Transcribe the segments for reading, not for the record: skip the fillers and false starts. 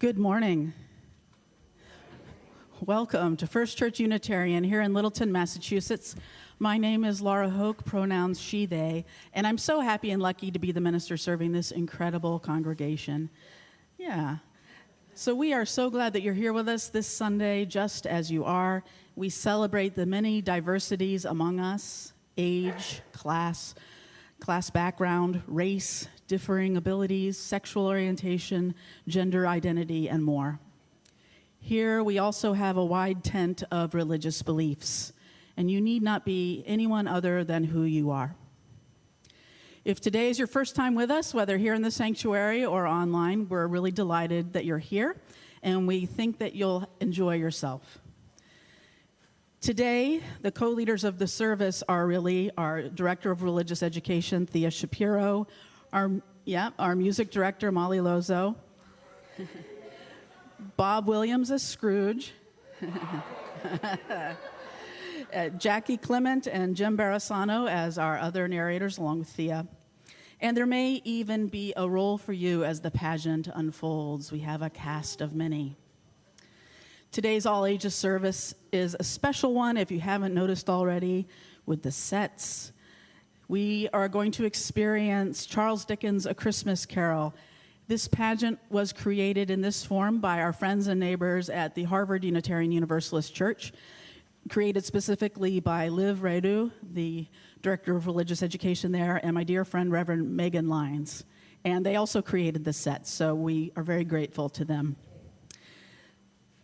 Good morning. Welcome to First Church Unitarian here in Littleton, Massachusetts. My name is Lara Hoke, pronouns she, they, and I'm so happy and lucky to be the minister serving this incredible congregation. Yeah. So we are so glad that you're here with us this Sunday, just as you are. We celebrate the many diversities among us: age, class background, race, differing abilities, sexual orientation, gender identity, and more. Here we also have a wide tent of religious beliefs, and you need not be anyone other than who you are. If today is your first time with us, whether here in the sanctuary or online, we're really delighted that you're here, and we think that you'll enjoy yourself. Today, the co-leaders of the service are really our Director of Religious Education, Thea Shapiro, our music director, Molly Lozeau, Bob Williams as Scrooge, Jackie Clement and Jim Barasano as our other narrators, along with Thea. And there may even be a role for you as the pageant unfolds. We have a cast of many. Today's all-ages service is a special one, if you haven't noticed already, with the sets. We are going to experience Charles Dickens' A Christmas Carol. This pageant was created in this form by our friends and neighbors at the Harvard Unitarian Universalist Church, created specifically by Liv Radu, the Director of Religious Education there, and my dear friend, Reverend Megan Lyons. And they also created the set, so we are very grateful to them.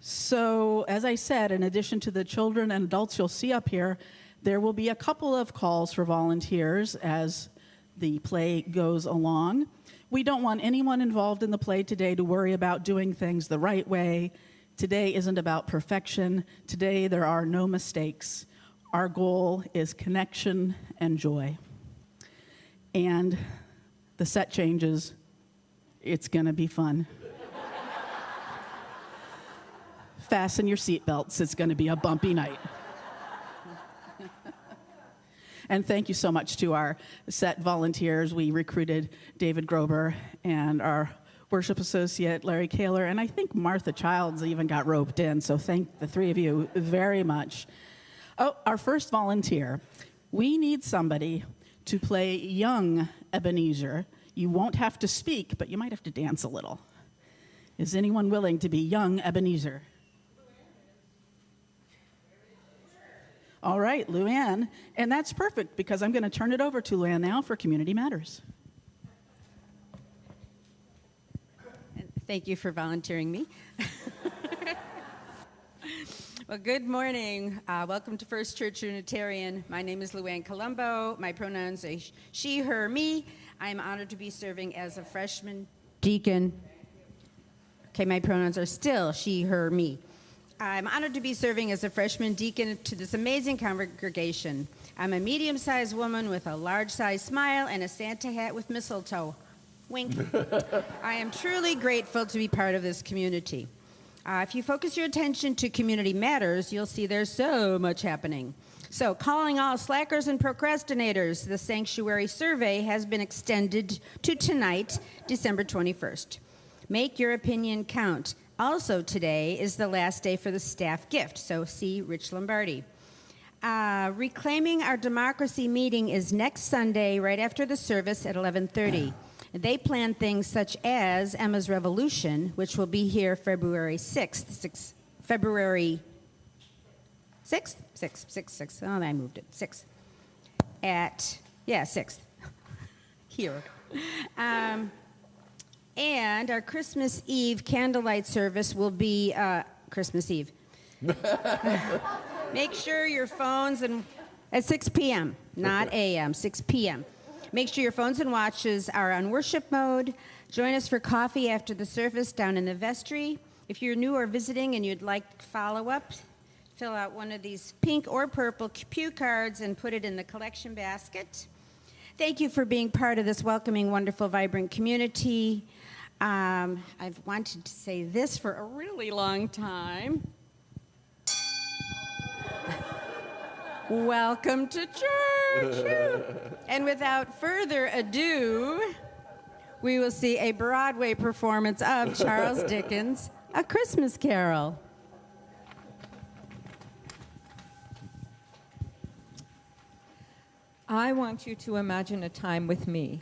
So, as I said, in addition to the children and adults you'll see up here, there will be a couple of calls for volunteers as the play goes along. We don't want anyone involved in the play today to worry about doing things the right way. Today isn't about perfection. Today there are no mistakes. Our goal is connection and joy. And the set changes. It's going to be fun. Fasten your seatbelts. It's going to be a bumpy night. And thank you so much to our set volunteers. We recruited David Grober and our worship associate, Larry Kaler, and I think Martha Childs even got roped in, so thank the three of you very much. Oh, our first volunteer. We need somebody to play young Ebenezer. You won't have to speak, but you might have to dance a little. Is anyone willing to be young Ebenezer? All right, Luann, and that's perfect because I'm going to turn it over to Luann now for Community Matters. Thank you for volunteering me. Well, good morning. Welcome to First Church Unitarian. My name is Luann Colombo. My pronouns are she, her, me. I'm honored to be serving as a freshman deacon. Okay, my pronouns are still she, her, me. I'm honored to be serving as a freshman deacon to this amazing congregation. I'm a medium-sized woman with a large-sized smile and a Santa hat with mistletoe. Wink. I am truly grateful to be part of this community. If you focus your attention to Community Matters, you'll see there's so much happening. So, calling all slackers and procrastinators, the Sanctuary Survey has been extended to tonight, December 21st. Make your opinion count. Also today is the last day for the staff gift, so see Rich Lombardi. Reclaiming Our Democracy meeting is next Sunday, right after the service at 11:30. They plan things such as Emma's Revolution, which will be here February 6th. February 6th? 6th. Oh, I moved it. 6th. 6th. Here. And our Christmas Eve candlelight service will be Christmas Eve. Make sure your phones at 6 p.m., not a.m., 6 p.m. Make sure your phones and watches are on worship mode. Join us for coffee after the service down in the vestry. If you're new or visiting and you'd like to follow up, fill out one of these pink or purple pew cards and put it in the collection basket. Thank you for being part of this welcoming, wonderful, vibrant community. I've wanted to say this for a really long time. Welcome to church. And without further ado, we will see a Broadway performance of Charles Dickens' A Christmas Carol. I want you to imagine a time with me.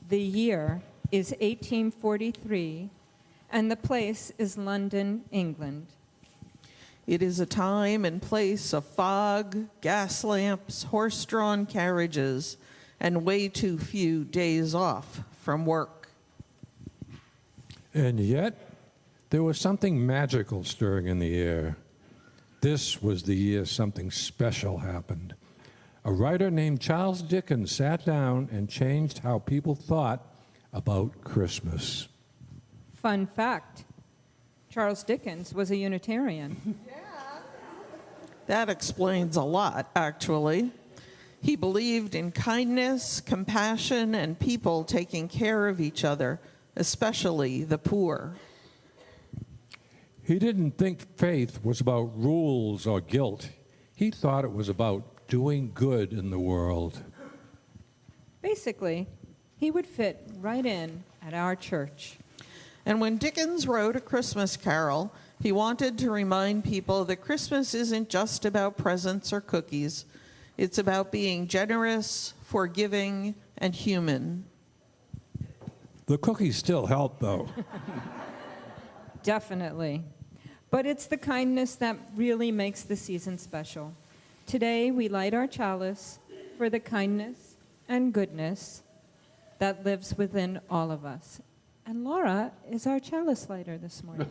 The year is 1843, and the place is London, England. It is a time and place of fog, gas lamps, horse-drawn carriages, and way too few days off from work. And yet, there was something magical stirring in the air. This was the year something special happened. A writer named Charles Dickens sat down and changed how people thought about Christmas. Fun fact, Charles Dickens was a Unitarian. That explains a lot, actually. He believed in kindness, compassion, and people taking care of each other, especially the poor. He didn't think faith was about rules or guilt. He thought it was about doing good in the world. Basically, he would fit right in at our church. And when Dickens wrote A Christmas Carol, he wanted to remind people that Christmas isn't just about presents or cookies. It's about being generous, forgiving, and human. The cookies still help, though. Definitely. But it's the kindness that really makes the season special. Today, we light our chalice for the kindness and goodness that lives within all of us. And Lara is our chalice lighter this morning.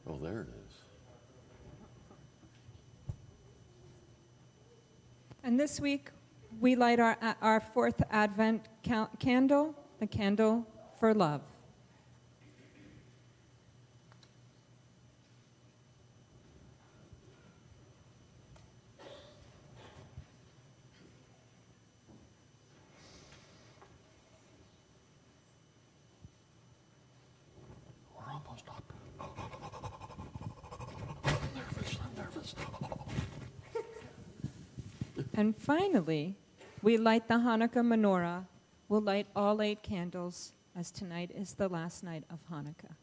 Oh, there it is. And this week, we light our fourth Advent candle, the candle for love. We're almost up. I'm nervous. And finally, we light the Hanukkah Menorah. We'll light all 8 candles, as tonight is the last night of Hanukkah.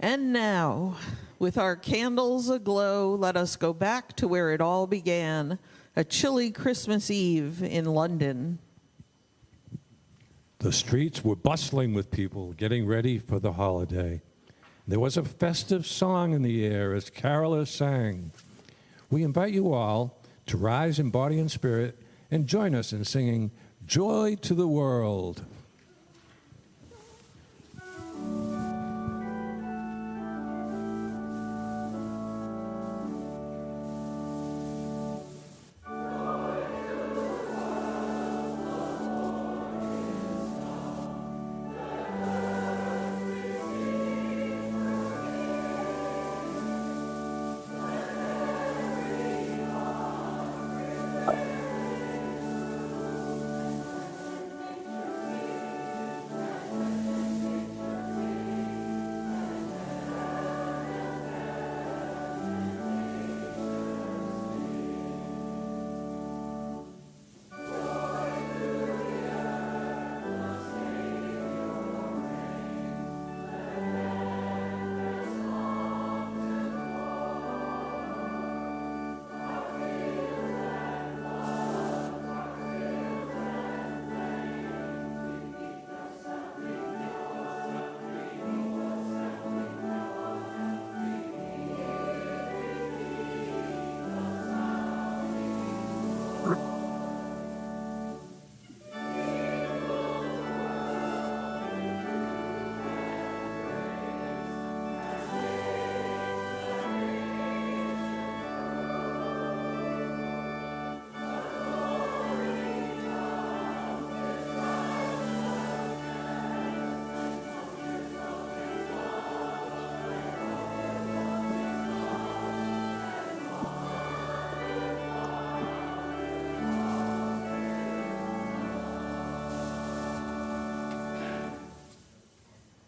And now, with our candles aglow, let us go back to where it all began, a chilly Christmas Eve in London. The streets were bustling with people getting ready for the holiday. There was a festive song in the air as carolers sang. We invite you all to rise in body and spirit and join us in singing Joy to the World.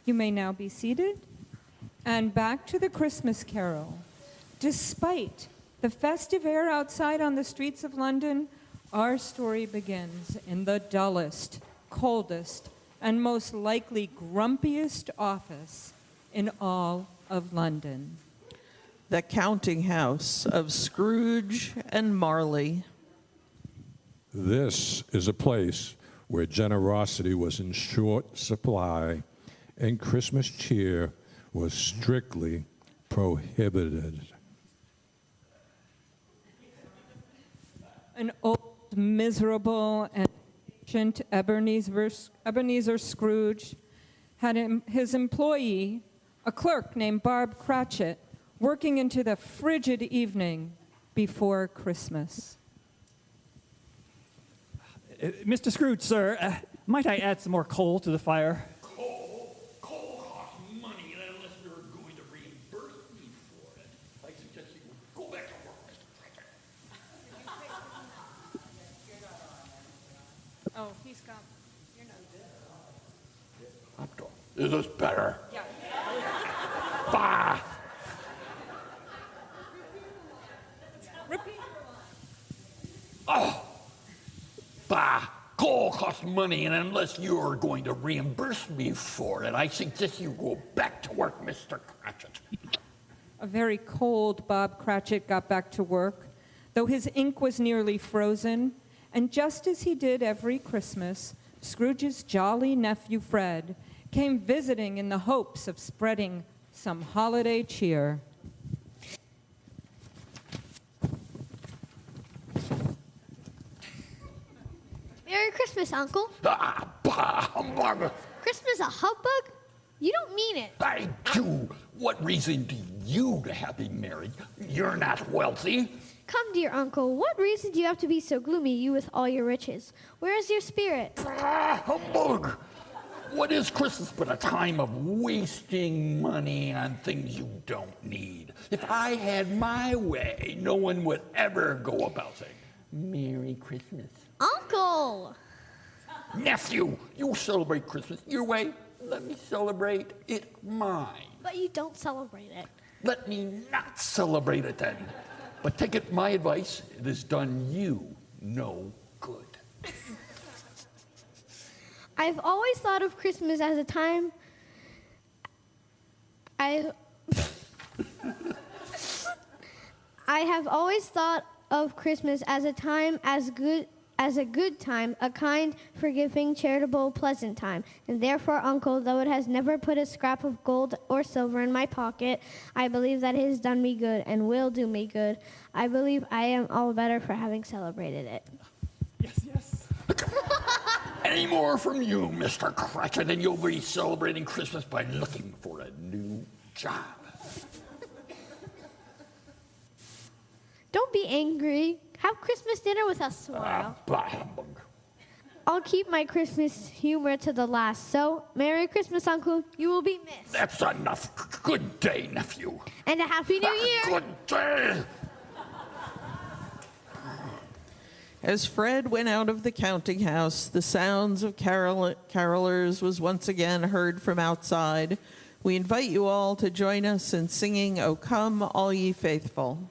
You may now be seated. And back to the Christmas carol. Despite the festive air outside on the streets of London, our story begins in the dullest, coldest, and most likely grumpiest office in all of London. The counting house of Scrooge and Marley. This is a place where generosity was in short supply and Christmas cheer was strictly prohibited. An old, miserable, and patient Ebenezer Scrooge had his employee, a clerk named Barb Cratchit, working into the frigid evening before Christmas. Mr. Scrooge, sir, might I add some more coal to the fire? Coal costs money, and unless you're going to reimburse me for it, I suggest you go back to work, Mr. Cratchit. Oh, he's got... Is this better? Yeah. Bah! Repeat. Oh! Bah! Coal costs money, and unless you're going to reimburse me for it, I suggest you go back to work, Mr. Cratchit. A very cold Bob Cratchit got back to work, though his ink was nearly frozen, and just as he did every Christmas, Scrooge's jolly nephew Fred came visiting in the hopes of spreading some holiday cheer. Merry Christmas, Uncle. Ah, bah! Humbug! Christmas a humbug? You don't mean it. I do. What reason do you to have been married? You're not wealthy. Come, dear uncle, what reason do you have to be so gloomy, you with all your riches? Where is your spirit? Ah, humbug! What is Christmas but a time of wasting money on things you don't need? If I had my way, no one would ever go about saying, Merry Christmas. Uncle! Nephew, you celebrate Christmas your way. Let me celebrate it mine. But you don't celebrate it. Let me not celebrate it then. But take it my advice, it has done you no good. I've always thought of Christmas as a time... I have always thought of Christmas as a time as a good time, a kind, forgiving, charitable, pleasant time. And therefore, Uncle, though it has never put a scrap of gold or silver in my pocket, I believe that it has done me good and will do me good. I believe I am all better for having celebrated it. Yes. Any more from you, Mr. Cratchit, and you'll be celebrating Christmas by looking for a new job. Don't be angry. Have Christmas dinner with us tomorrow. Bah, humbug. I'll keep my Christmas humor to the last. So, Merry Christmas, Uncle. You will be missed. That's enough. Good day, nephew. And a Happy New Year. Good day. As Fred went out of the counting house, the sounds of carolers was once again heard from outside. We invite you all to join us in singing, O Come, All Ye Faithful.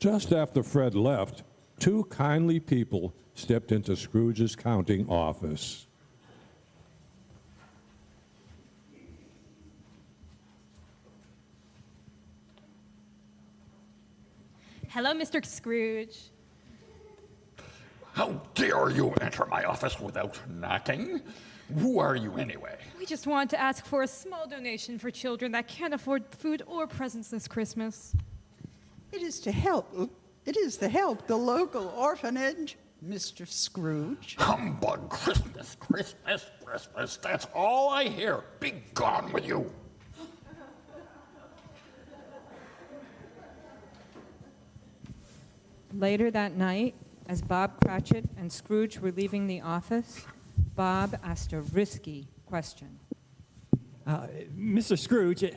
Just after Fred left, two kindly people stepped into Scrooge's counting office. Hello, Mr. Scrooge. How dare you enter my office without knocking? Who are you anyway? We just wanted to ask for a small donation for children that can't afford food or presents this Christmas. It is to help the local orphanage, Mr. Scrooge. Humbug, Christmas, Christmas, Christmas. That's all I hear. Be gone with you. Later that night, as Bob Cratchit and Scrooge were leaving the office, Bob asked a risky question. Mr. Scrooge,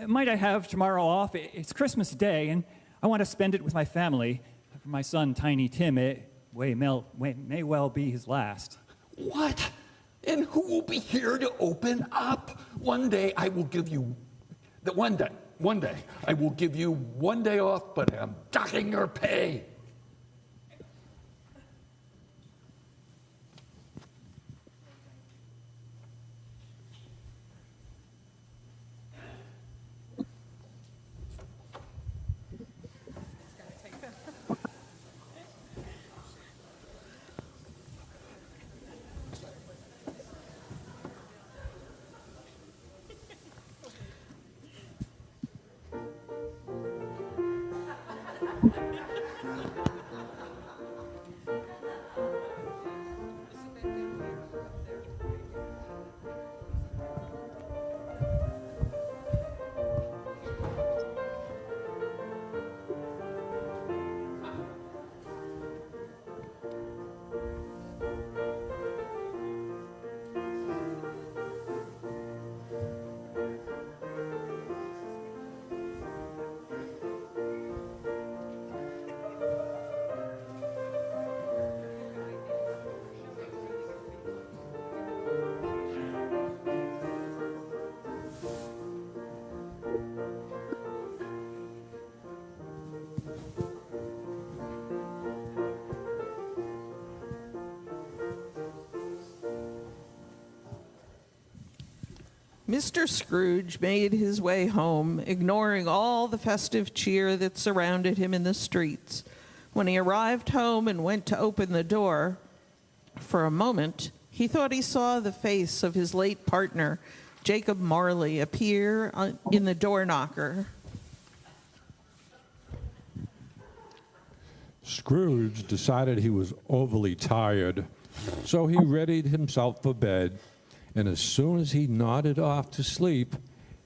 might I have tomorrow off? It's Christmas Day, and I want to spend it with my family. For my son, Tiny Tim, it may well be his last. What? And who will be here to open up? One day I will give you one day I will give you 1 day off, but I'm docking your pay. Mr. Scrooge made his way home, ignoring all the festive cheer that surrounded him in the streets. When he arrived home and went to open the door, for a moment, he thought he saw the face of his late partner, Jacob Marley, appear in the door knocker. Scrooge decided he was overly tired, so he readied himself for bed, and as soon as he nodded off to sleep,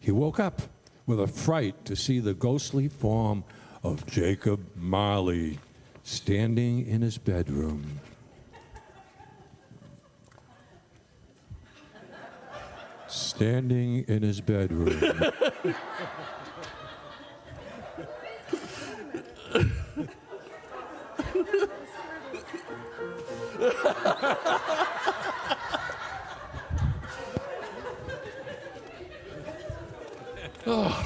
he woke up with a fright to see the ghostly form of Jacob Marley standing in his bedroom. Standing in his bedroom. Oh.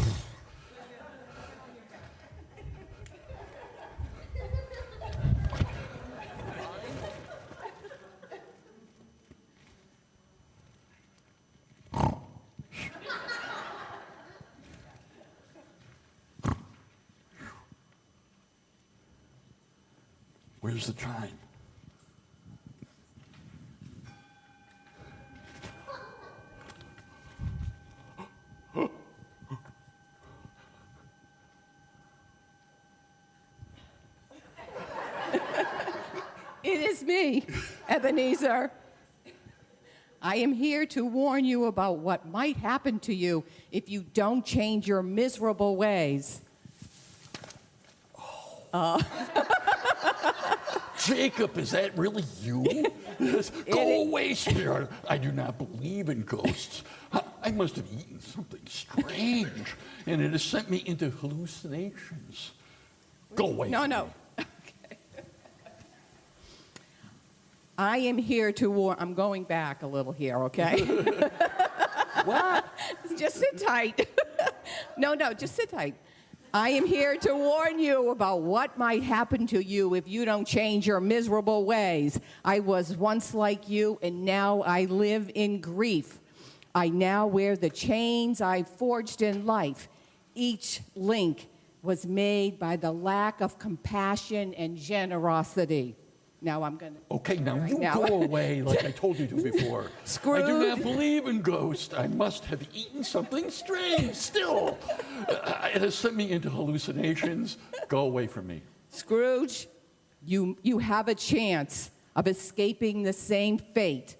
Where's the chime? It is me, Ebenezer. I am here to warn you about what might happen to you if you don't change your miserable ways. Jacob, is that really you? Yes. Go away, spirit. I do not believe in ghosts. I must have eaten something strange, and it has sent me into hallucinations. Go away. No. I am here to warn. I'm going back a little here, okay? What? Just sit tight. No, just sit tight. I am here to warn you about what might happen to you if you don't change your miserable ways. I was once like you, and now I live in grief. I now wear the chains I forged in life. Each link was made by the lack of compassion and generosity. Now I'm going to... Okay, now you go away like I told you to before. Scrooge. I do not believe in ghosts. I must have eaten something strange still. It has sent me into hallucinations. Go away from me. Scrooge, you have a chance of escaping the same fate,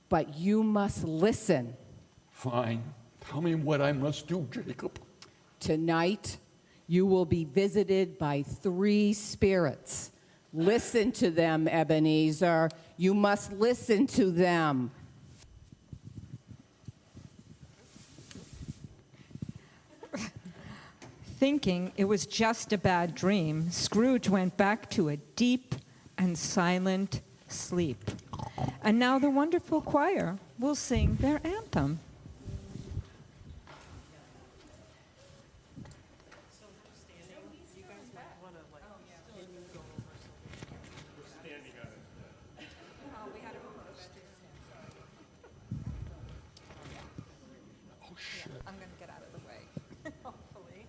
but you must listen. Fine. Tell me what I must do, Jacob. Tonight, you will be visited by 3 spirits. Listen to them, Ebenezer. You must listen to them. Thinking it was just a bad dream, Scrooge went back to a deep and silent sleep. And now the wonderful choir will sing their anthem. I'm going to get out of the way, hopefully.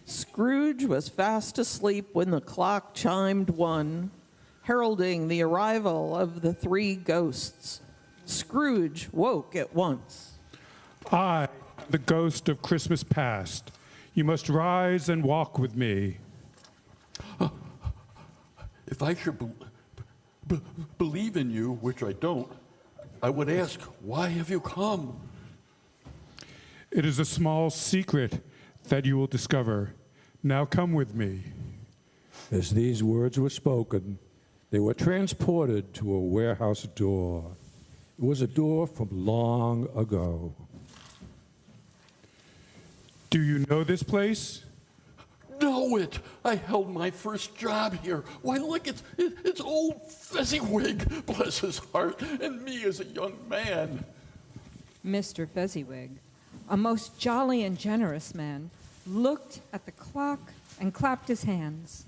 Scrooge was fast asleep when the clock chimed 1, heralding the arrival of the 3 ghosts. Scrooge woke at once. I, the ghost of Christmas past, you must rise and walk with me. If I should believe in you, which I don't, I would ask, why have you come? It is a small secret that you will discover. Now come with me. As these words were spoken, they were transported to a warehouse door. It was a door from long ago. Do you know this place? Know it. I held my first job here. Why, look, it's old Fezziwig, bless his heart, and me as a young man. Mr. Fezziwig, a most jolly and generous man, looked at the clock and clapped his hands.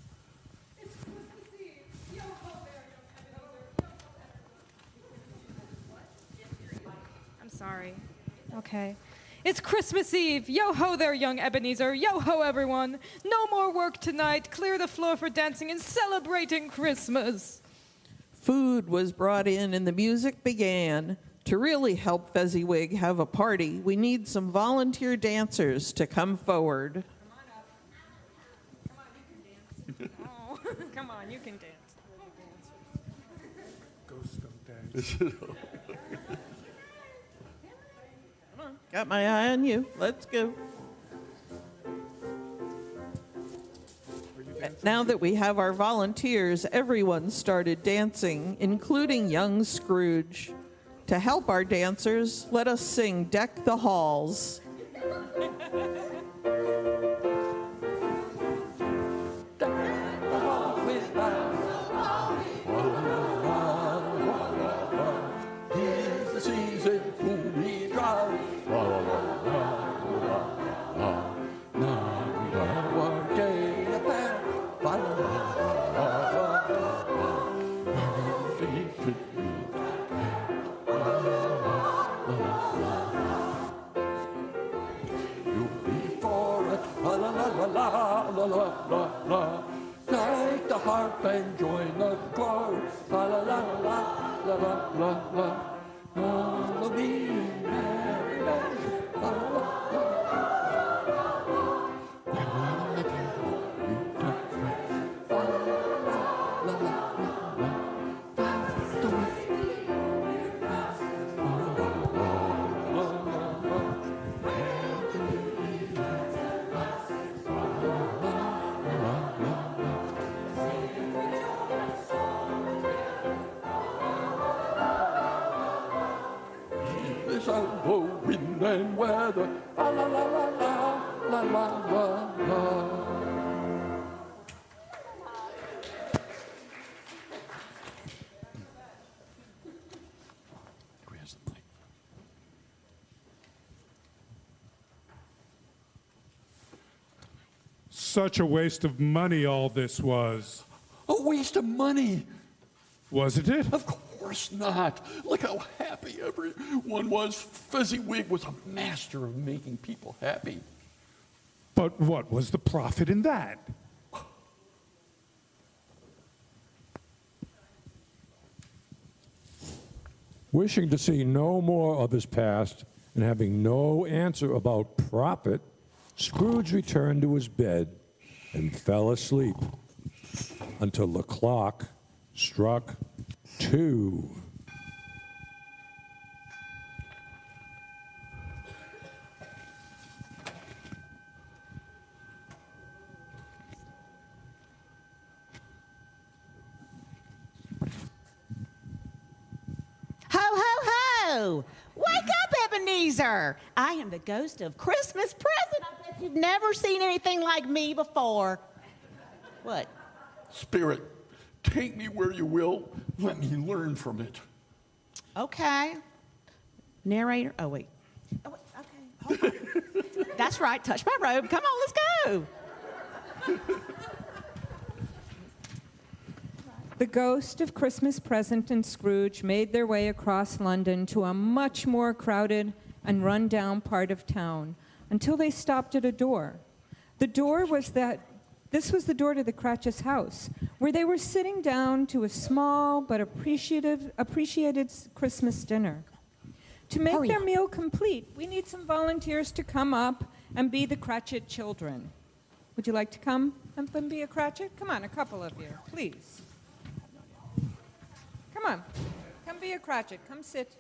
I'm sorry. Okay. It's Christmas Eve. Yo-ho there, young Ebenezer. Yo-ho, everyone. No more work tonight. Clear the floor for dancing and celebrating Christmas. Food was brought in and the music began. To really help Fezziwig have a party, we need some volunteer dancers to come forward. Come on, you can dance. Oh, come on, you can dance. Ghosts don't dance. Got my eye on you. Let's go. Now that we have our volunteers, everyone started dancing, including young Scrooge. To help our dancers, let us sing Deck the Halls. Take the harp and join the chorus. La la la la la la la la. All of me merry men. La la la wind and weather, la la la la la la la la. Such a waste of money all this was. A waste of money. Wasn't it? Of course not. Look how happy everyone was. Fezziwig was a master of making people happy. But what was the profit in that? Wishing to see no more of his past and having no answer about profit, Scrooge returned to his bed and fell asleep until the clock struck 2. Ho, ho, ho! Wake up, Ebenezer! I am the ghost of Christmas present. I bet you've never seen anything like me before. What? Spirit, take me where you will. Let me learn from it. Okay. Narrator. Oh, wait. Oh, wait. Okay. Hold on. That's right. Touch my robe. Come on, let's go. The ghost of Christmas Present and Scrooge made their way across London to a much more crowded and run-down part of town until they stopped at a door. The door was this was the door to the Cratchits' house, where they were sitting down to a small but appreciated Christmas dinner. To make their meal complete, we need some volunteers to come up and be the Cratchit children. Would you like to come and be a Cratchit? Come on, a couple of you, please. Come on. Come be a Cratchit. Come sit.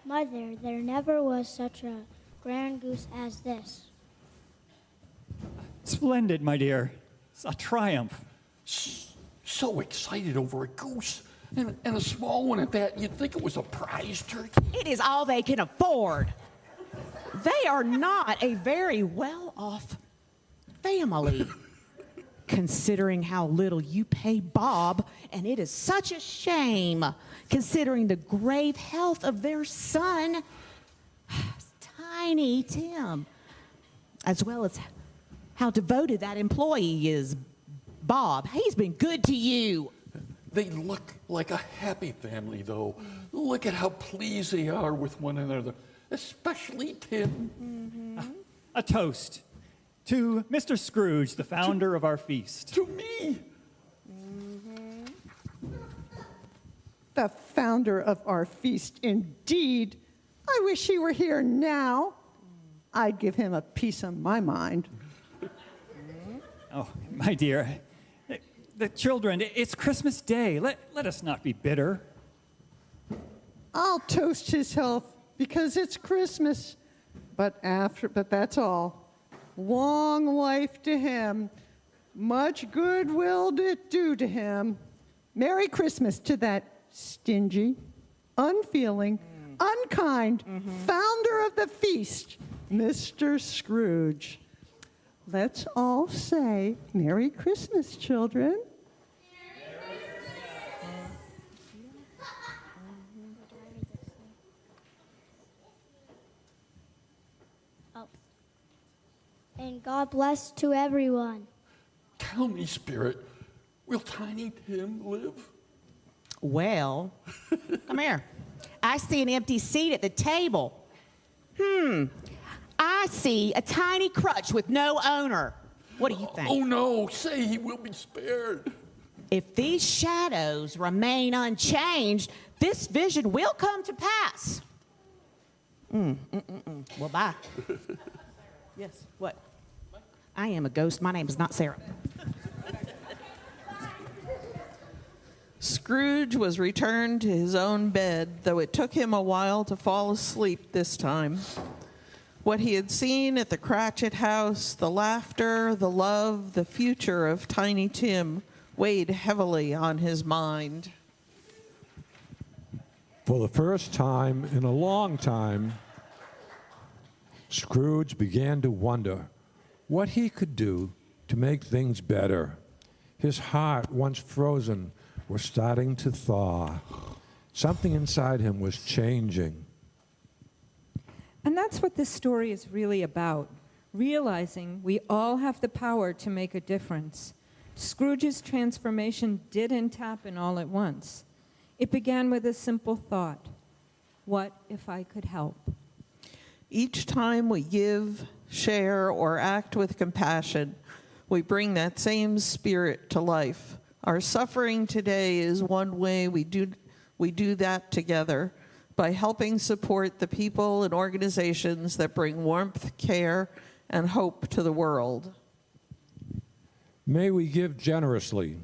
Mother, there never was such a grand goose as this. Splendid, my dear. It's a triumph. So excited over a goose, and a small one at that. You'd think it was a prize turkey. It is all they can afford. They are not a very well-off family, considering how little you pay Bob, and it is such a shame, considering the grave health of their son, Tiny Tim, as well as how devoted that employee is, Bob, he's been good to you. They look like a happy family, though. Look at how pleased they are with one another, especially Tim. A toast to Mr. Scrooge, the founder of our feast. To me. The founder of our feast, indeed. I wish he were here now. I'd give him a piece of my mind. Oh, my dear, the children, it's Christmas Day. Let us not be bitter. I'll toast his health because it's Christmas. But that's all. Long life to him. Much good will it do to him. Merry Christmas to that stingy, unfeeling, unkind founder of the feast, Mr. Scrooge. Let's all say Merry Christmas, children. And God bless to everyone. Tell me, Spirit, will Tiny Tim live? Well, come here. I see an empty seat at the table. I see a tiny crutch with no owner. What do you think? Oh, no, say he will be spared. If these shadows remain unchanged, this vision will come to pass. Well, bye. Yes, what? I am a ghost. My name is not Sarah. Scrooge was returned to his own bed, though it took him a while to fall asleep this time. What he had seen at the Cratchit house, the laughter, the love, the future of Tiny Tim weighed heavily on his mind. For the first time in a long time, Scrooge began to wonder what he could do to make things better. His heart, once frozen, was starting to thaw. Something inside him was changing. And that's what this story is really about, realizing we all have the power to make a difference. Scrooge's transformation didn't happen all at once. It began with a simple thought: what if I could help? Each time we give, share, or act with compassion, we bring that same spirit to life. Our suffering today is one way we do that together, by helping support the people and organizations that bring warmth, care, and hope to the world. May we give generously,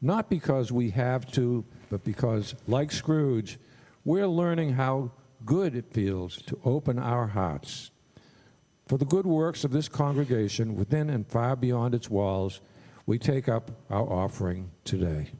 not because we have to, but because, like Scrooge, we're learning how good it feels to open our hearts. For the good works of this congregation, within and far beyond its walls, we take up our offering today.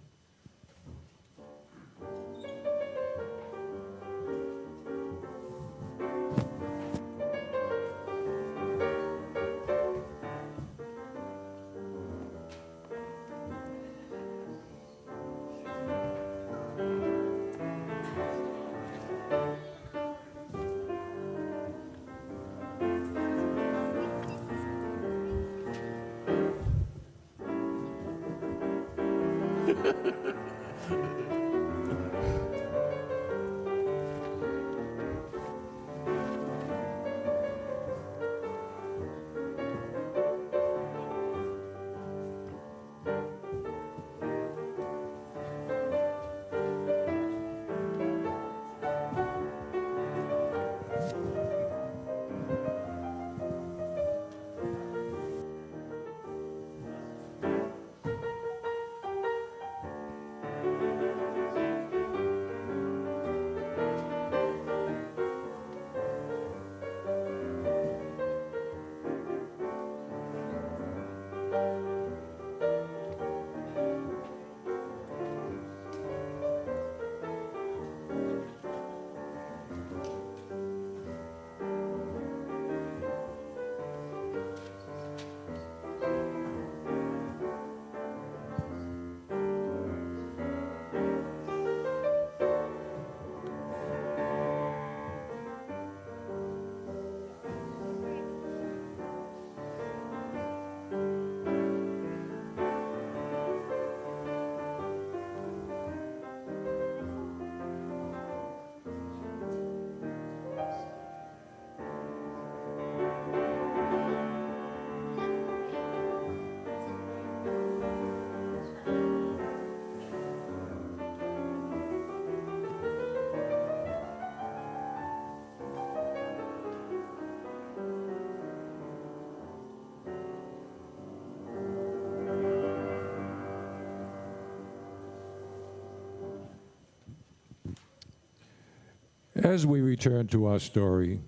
As we return to our story,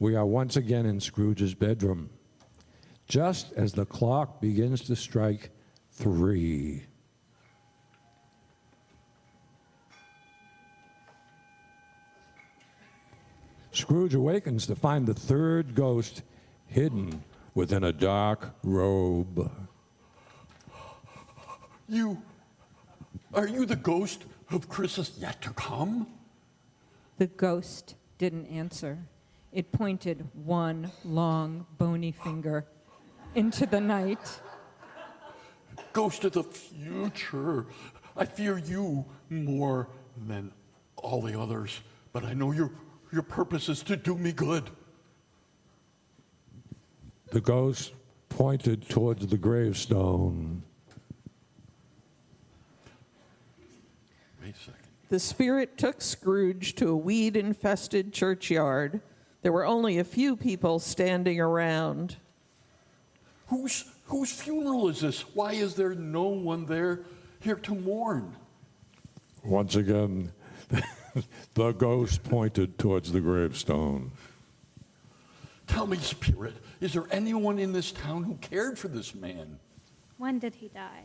we are once again in Scrooge's bedroom, just as the clock begins to strike 3. Scrooge awakens to find the third ghost hidden within a dark robe. Are you the ghost of Christmas yet to come? The ghost didn't answer. It pointed one long, bony finger into the night. Ghost of the future. I fear you more than all the others, but I know your purpose is to do me good. The ghost pointed towards the gravestone. Wait a second. The spirit took Scrooge to a weed-infested churchyard. There were only a few people standing around. Whose funeral is this? Why is there no one here to mourn? Once again, the ghost pointed towards the gravestone. Tell me, spirit, is there anyone in this town who cared for this man? When did he die?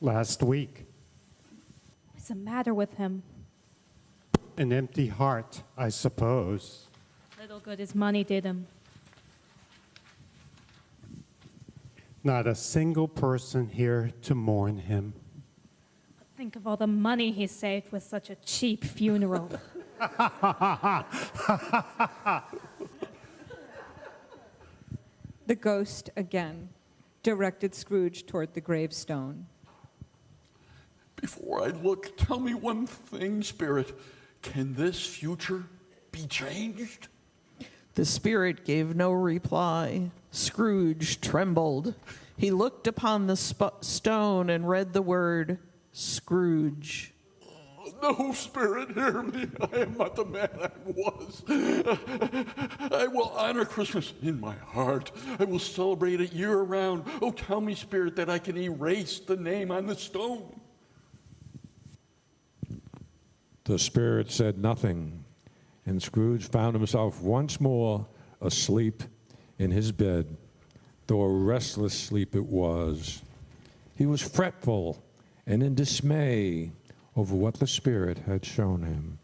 Last week. What's the matter with him? An empty heart, I suppose. Little good his money did him. Not a single person here to mourn him. Think of all the money he saved with such a cheap funeral. The ghost again directed Scrooge toward the gravestone. Before I look, tell me one thing, spirit. Can this future be changed? The spirit gave no reply. Scrooge trembled. He looked upon the stone and read the word Scrooge. No, spirit, hear me. I am not the man I was. I will honor Christmas in my heart. I will celebrate it year-round. Oh, tell me, spirit, that I can erase the name on the stone. The spirit said nothing, and Scrooge found himself once more asleep in his bed, though a restless sleep it was. He was fretful and in dismay over what the spirit had shown him.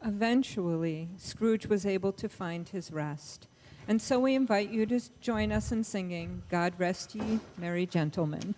Eventually, Scrooge was able to find his rest. And so we invite you to join us in singing, God Rest Ye Merry Gentlemen.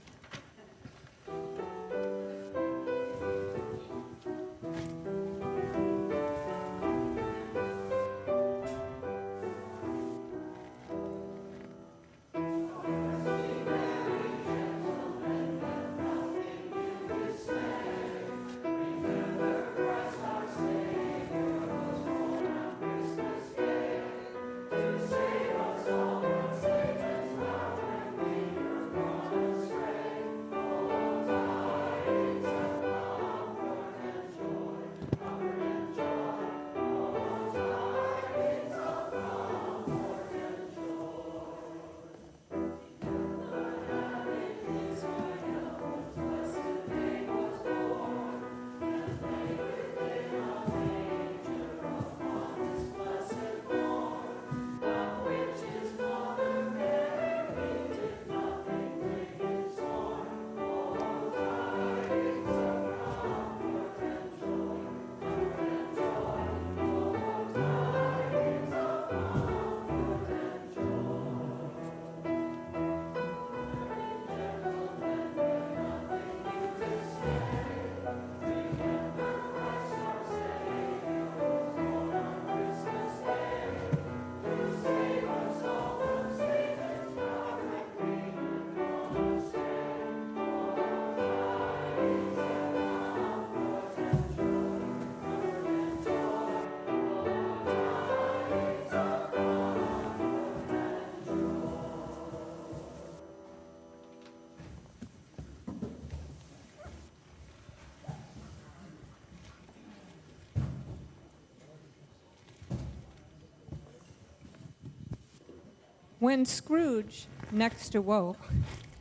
When Scrooge next awoke,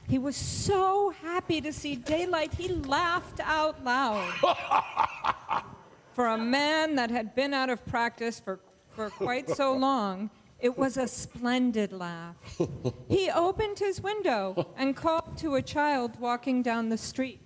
he was so happy to see daylight, he laughed out loud. For a man that had been out of practice for quite so long, it was a splendid laugh. He opened his window and called to a child walking down the street.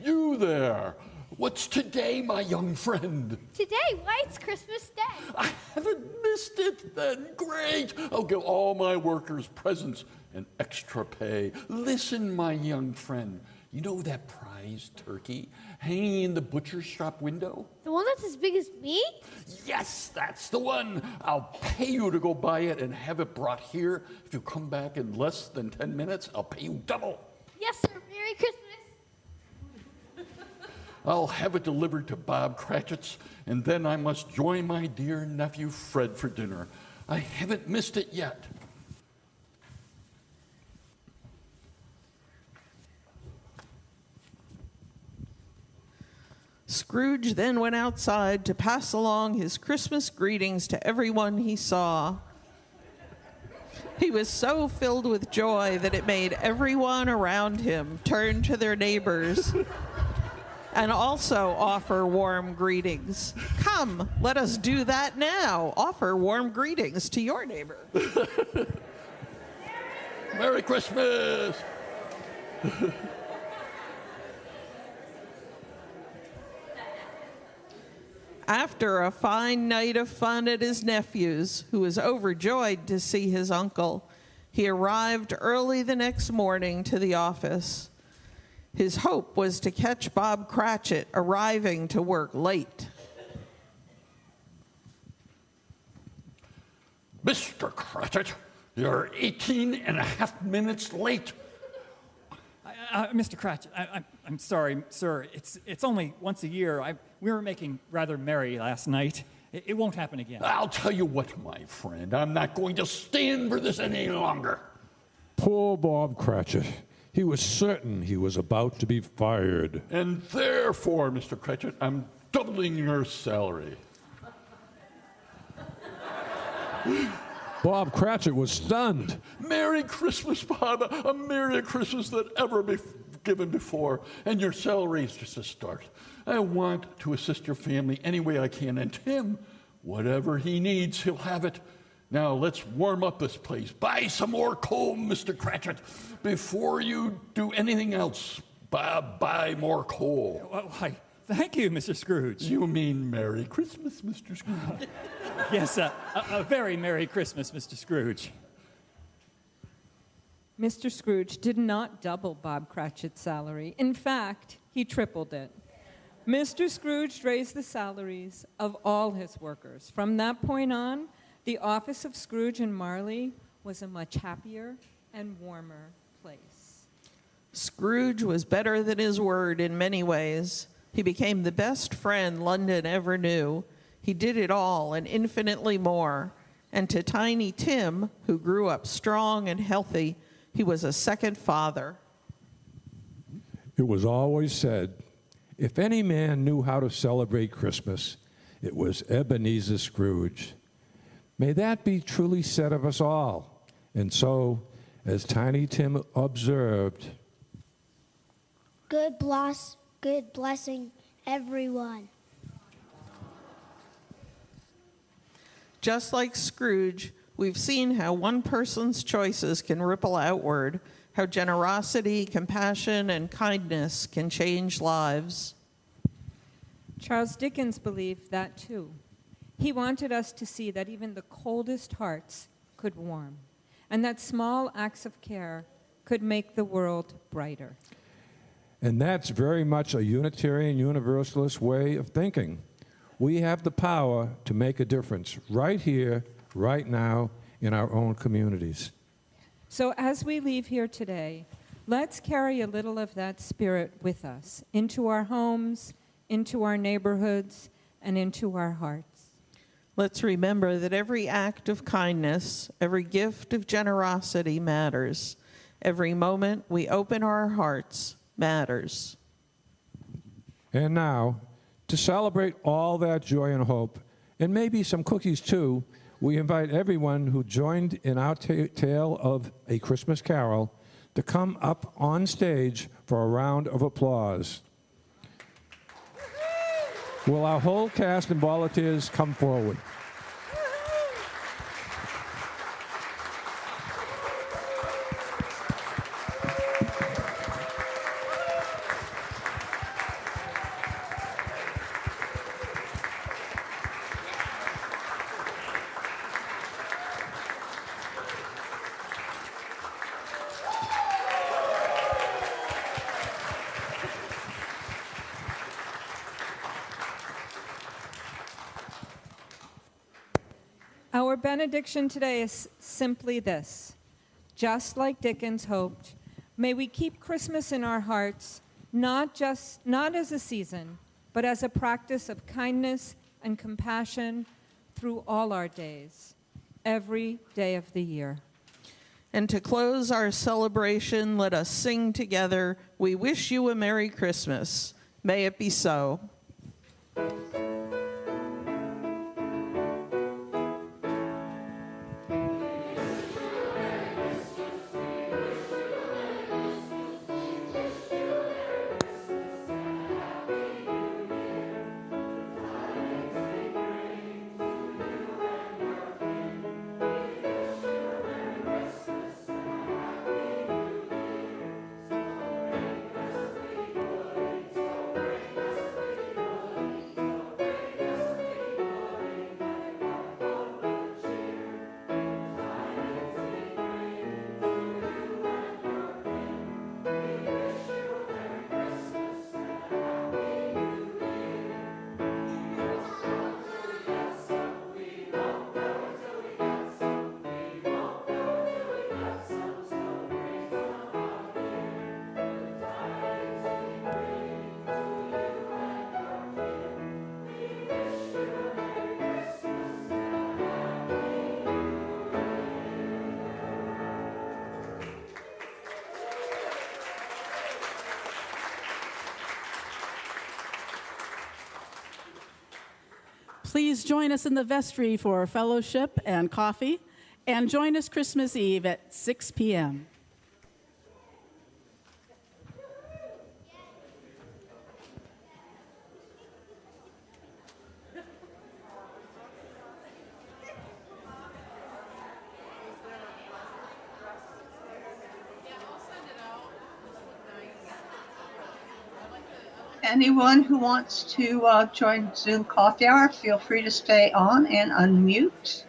You there! What's today, my young friend? Today, why it's Christmas Day. I haven't missed it then. Great! I'll give all my workers presents and extra pay. Listen, my young friend. You know that prize turkey hanging in the butcher shop window? The one that's as big as me? Yes, that's the one. I'll pay you to go buy it and have it brought here. If you come back in less than 10 minutes, I'll pay you double. Yes, sir. Merry Christmas. I'll have it delivered to Bob Cratchit's, and then I must join my dear nephew Fred for dinner. I haven't missed it yet. Scrooge then went outside to pass along his Christmas greetings to everyone he saw. He was so filled with joy that it made everyone around him turn to their neighbors and also offer warm greetings. Come, let us do that now. Offer warm greetings to your neighbor. Merry Christmas! After a fine night of fun at his nephew's, who was overjoyed to see his uncle, he arrived early the next morning to the office. His hope was to catch Bob Cratchit arriving to work late. Mr. Cratchit, you're 18 and a half minutes late. Mr. Cratchit, I'm sorry, sir. It's only once a year. We were making rather merry last night. It won't happen again. I'll tell you what, my friend. I'm not going to stand for this any longer. Poor Bob Cratchit. He was certain he was about to be fired. And therefore, Mr. Cratchit, I'm doubling your salary. Bob Cratchit was stunned. Merry Christmas, Bob. A merrier Christmas than ever given before. And your salary is just a start. I want to assist your family any way I can. And Tim, whatever he needs, he'll have it. Now, let's warm up this place. Buy some more coal, Mr. Cratchit. Before you do anything else, buy more coal. Why, thank you, Mr. Scrooge. You mean Merry Christmas, Mr. Scrooge? Yes, a very Merry Christmas, Mr. Scrooge. Mr. Scrooge did not double Bob Cratchit's salary. In fact, he tripled it. Mr. Scrooge raised the salaries of all his workers. From that point on, the office of Scrooge and Marley was a much happier and warmer place. Scrooge was better than his word in many ways. He became the best friend London ever knew. He did it all and infinitely more. And to Tiny Tim, who grew up strong and healthy, he was a second father. It was always said, if any man knew how to celebrate Christmas, it was Ebenezer Scrooge. May that be truly said of us all. And so, as Tiny Tim observed, Good blessing, everyone. Just like Scrooge, we've seen how one person's choices can ripple outward, how generosity, compassion, and kindness can change lives. Charles Dickens believed that too. He wanted us to see that even the coldest hearts could warm, and that small acts of care could make the world brighter. and that's very much a Unitarian Universalist way of thinking. We have the power to make a difference right here, right now, in our own communities. So as we leave here today, let's carry a little of that spirit with us into our homes, into our neighborhoods, and into our hearts. Let's remember that every act of kindness, every gift of generosity matters. Every moment we open our hearts matters. And now, to celebrate all that joy and hope, and maybe some cookies too, we invite everyone who joined in our tale of A Christmas Carol to come up on stage for a round of applause. Will our whole cast and volunteers come forward? Our benediction today is simply this. Just like Dickens hoped, may we keep Christmas in our hearts, not as a season, but as a practice of kindness and compassion through all our days, every day of the year. And to close our celebration, let us sing together, "We wish you a Merry Christmas." May it be so. Please join us in the vestry for fellowship and coffee, and join us Christmas Eve at 6 p.m. Anyone who wants to join Zoom coffee hour, feel free to stay on and unmute.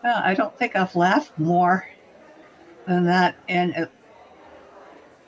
I don't think I've laughed more than that in